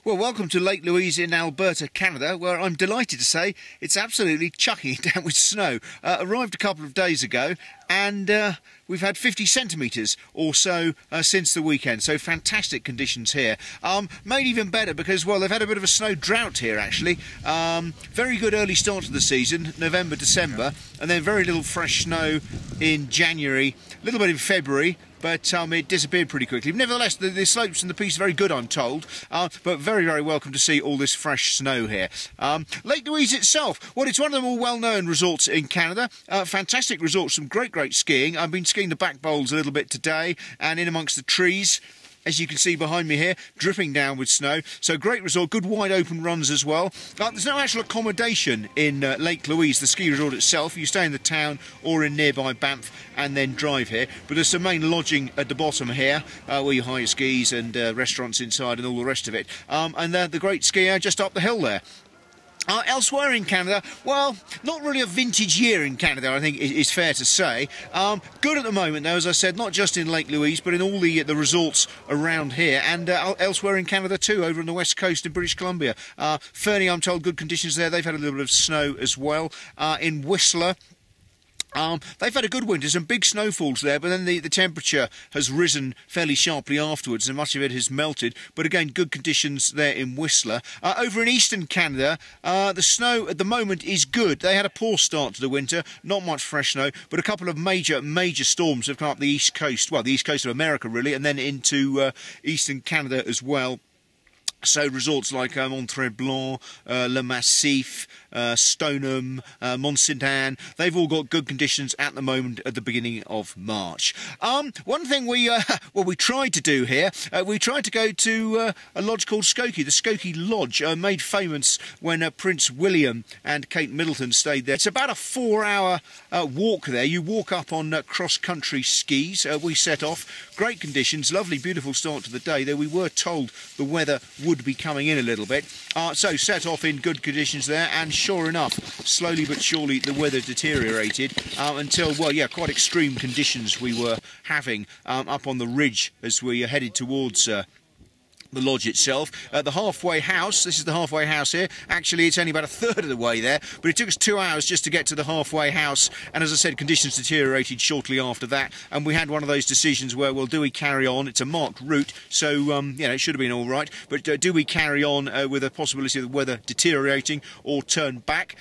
Well, welcome to Lake Louise in Alberta, Canada, where I'm delighted to say it's absolutely chucking it down with snow. Arrived a couple of days ago, and we've had 50 centimetres or so since the weekend, so fantastic conditions here. Made even better because, well, they've had a bit of a snow drought here, actually. Very good early start to the season, November, December, and then very little fresh snow in January, a little bit in February, but it disappeared pretty quickly. Nevertheless, the slopes and the piece are very good, I'm told, but very, very welcome to see all this fresh snow here. Lake Louise itself, well, it's one of the more well-known resorts in Canada. Fantastic resorts, some great skiing. I've been skiing the back bowls a little bit today, and in amongst the trees, as you can see behind me here, dripping down with snow. So great resort, good wide open runs as well. There's no actual accommodation in Lake Louise, the ski resort itself. You stay in the town or in nearby Banff and then drive here. But there's some main lodging at the bottom here, where you hire your skis and restaurants inside and all the rest of it. And the great skier just up the hill there. Elsewhere in Canada, well, not really a vintage year in Canada, I think is fair to say. Good at the moment, though, as I said, not just in Lake Louise, but in all the resorts around here, and elsewhere in Canada too, over on the west coast in British Columbia. Fernie, I'm told, good conditions there. They've had a little bit of snow as well. In Whistler, they've had a good winter, some big snowfalls there, but then the temperature has risen fairly sharply afterwards and much of it has melted. But again, good conditions there in Whistler. Over in eastern Canada, the snow at the moment is good. They had a poor start to the winter, not much fresh snow, but a couple of major storms have come up the east coast, well, the east coast of America really, and then into eastern Canada as well. So resorts like Mont Tremblant, le Massif Stoneham, Mont Ste Anne, they've all got good conditions at the moment at the beginning of March. One thing we tried to do here, we tried to go to a lodge called Skokie, the Skokie Lodge, made famous when Prince William and Kate Middleton stayed there. It's about a 4-hour walk there. You walk up on cross-country skis. We set off. Great conditions, lovely, beautiful start to the day, though we were told the weather would be coming in a little bit. So set off in good conditions there, and sure enough, slowly but surely the weather deteriorated until, well, yeah, quite extreme conditions we were having up on the ridge as we headed towards the lodge itself. The halfway house, this is the halfway house here. Actually, it's only about a third of the way there, but it took us 2 hours just to get to the halfway house, and as I said, conditions deteriorated shortly after that, and we had one of those decisions where, well, do we carry on? It's a marked route, so, you know, it should have been all right, but do we carry on with a possibility of the weather deteriorating or turn back?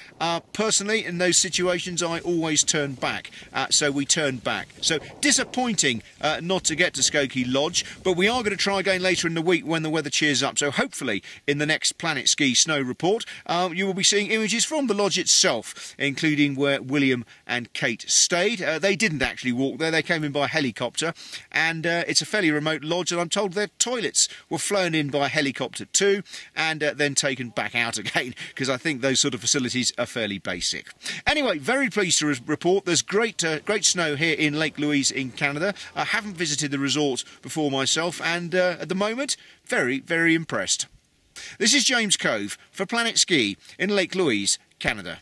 Personally, in those situations, I always turn back, so we turned back. So, disappointing not to get to Skokie Lodge, but we are going to try again later in the week when the weather cheers up. So hopefully in the next PlanetSKI snow report you will be seeing images from the lodge itself, including where William and Kate stayed. They didn't actually walk there, they came in by helicopter, and it's a fairly remote lodge, and I'm told their toilets were flown in by helicopter too, and then taken back out again, because I think those sort of facilities are fairly basic. Anyway, very pleased to report there's great snow here in Lake Louise in Canada. I haven't visited the resort before myself, and at the moment, very, very impressed. This is James Cove for PlanetSKI in Lake Louise, Canada.